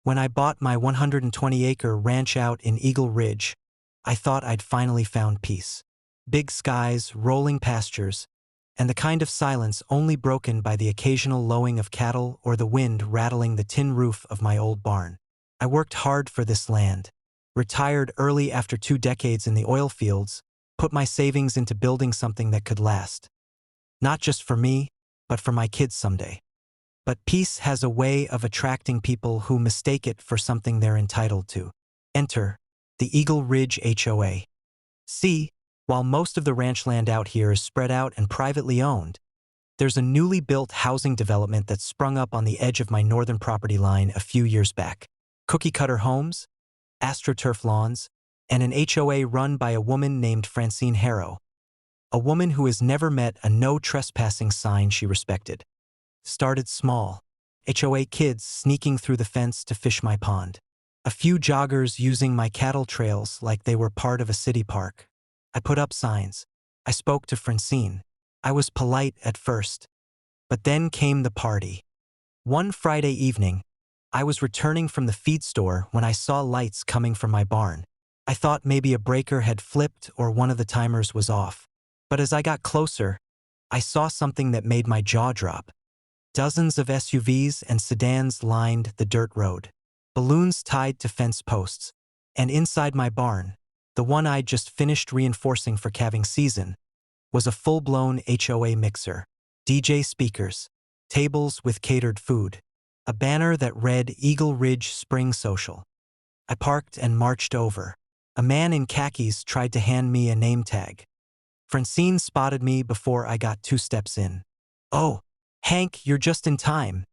When I bought my 120-acre ranch out in Eagle Ridge, I thought I'd finally found peace. Big skies, rolling pastures, and the kind of silence only broken by the occasional lowing of cattle or the wind rattling the tin roof of my old barn. I worked hard for this land, retired early after 2 decades in the oil fields, put my savings into building something that could last. Not just for me, but for my kids someday. But peace has a way of attracting people who mistake it for something they're entitled to. Enter the Eagle Ridge HOA. See, while most of the ranch land out here is spread out and privately owned, there's a newly built housing development that sprung up on the edge of my northern property line a few years back. Cookie-cutter homes, AstroTurf lawns, and an HOA run by a woman named Francine Harrow, a woman who has never met a no trespassing sign she respected. Started small, HOA kids sneaking through the fence to fish my pond. A few joggers using my cattle trails like they were part of a city park. I put up signs. I spoke to Francine. I was polite at first. But then came the party. One Friday evening, I was returning from the feed store when I saw lights coming from my barn. I thought maybe a breaker had flipped or one of the timers was off. But as I got closer, I saw something that made my jaw drop. Dozens of SUVs and sedans lined the dirt road. Balloons tied to fence posts. And inside my barn, the one I'd just finished reinforcing for calving season, was a full-blown HOA mixer. DJ speakers, tables with catered food, a banner that read Eagle Ridge Spring Social. I parked and marched over. A man in khakis tried to hand me a name tag. Francine spotted me before I got 2 steps in. "Oh, Hank, you're just in time,"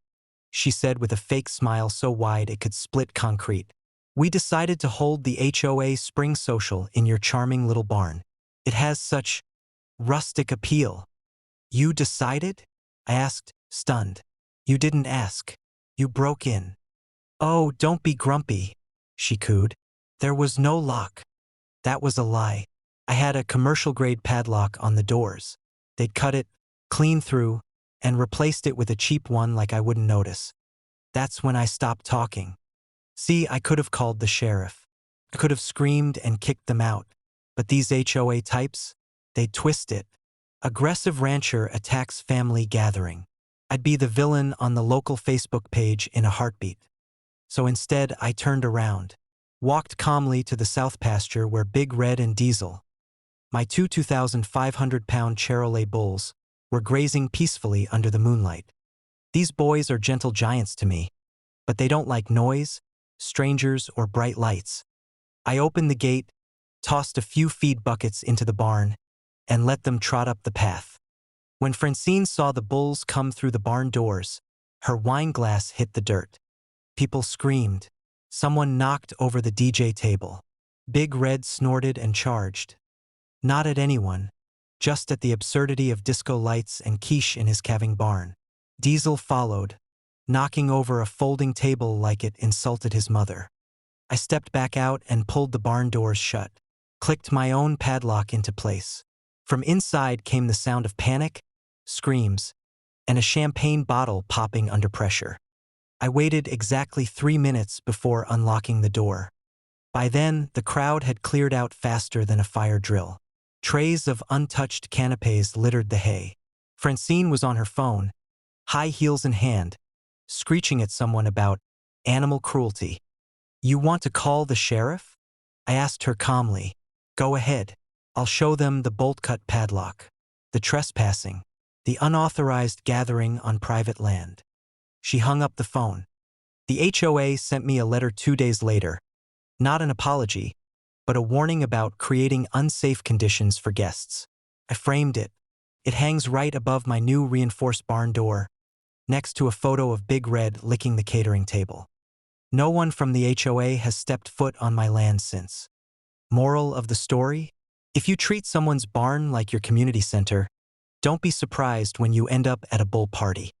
she said with a fake smile so wide it could split concrete. "We decided to hold the HOA Spring Social in your charming little barn. It has such rustic appeal." "You decided?" I asked, stunned. "You didn't ask. You broke in." "Oh, don't be grumpy," she cooed. "There was no lock." That was a lie. I had a commercial-grade padlock on the doors. They'd cut it clean through and replaced it with a cheap one like I wouldn't notice. That's when I stopped talking. See, I could have called the sheriff. I could have screamed and kicked them out. But these HOA types, they'd twist it. Aggressive rancher attacks family gathering. I'd be the villain on the local Facebook page in a heartbeat. So instead, I turned around, walked calmly to the south pasture where Big Red and Diesel, my 2 2,500-pound Chevrolet bulls, were grazing peacefully under the moonlight. These boys are gentle giants to me, but they don't like noise, strangers, or bright lights. I opened the gate, tossed a few feed buckets into the barn, and let them trot up the path. When Francine saw the bulls come through the barn doors, her wine glass hit the dirt. People screamed. Someone knocked over the DJ table. Big Red snorted and charged. Not at anyone, just at the absurdity of disco lights and quiche in his calving barn. Diesel followed, knocking over a folding table like it insulted his mother. I stepped back out and pulled the barn doors shut, clicked my own padlock into place. From inside came the sound of panic, screams, and a champagne bottle popping under pressure. I waited exactly 3 minutes before unlocking the door. By then, the crowd had cleared out faster than a fire drill. Trays of untouched canapes littered the hay. Francine was on her phone, high heels in hand, screeching at someone about animal cruelty. "You want to call the sheriff?" I asked her calmly. "Go ahead. I'll show them the bolt-cut padlock, the trespassing, the unauthorized gathering on private land." She hung up the phone. The HOA sent me a letter 2 days later. Not an apology, but a warning about creating unsafe conditions for guests. I framed it. It hangs right above my new reinforced barn door, next to a photo of Big Red licking the catering table. No one from the HOA has stepped foot on my land since. Moral of the story? If you treat someone's barn like your community center, don't be surprised when you end up at a bull party.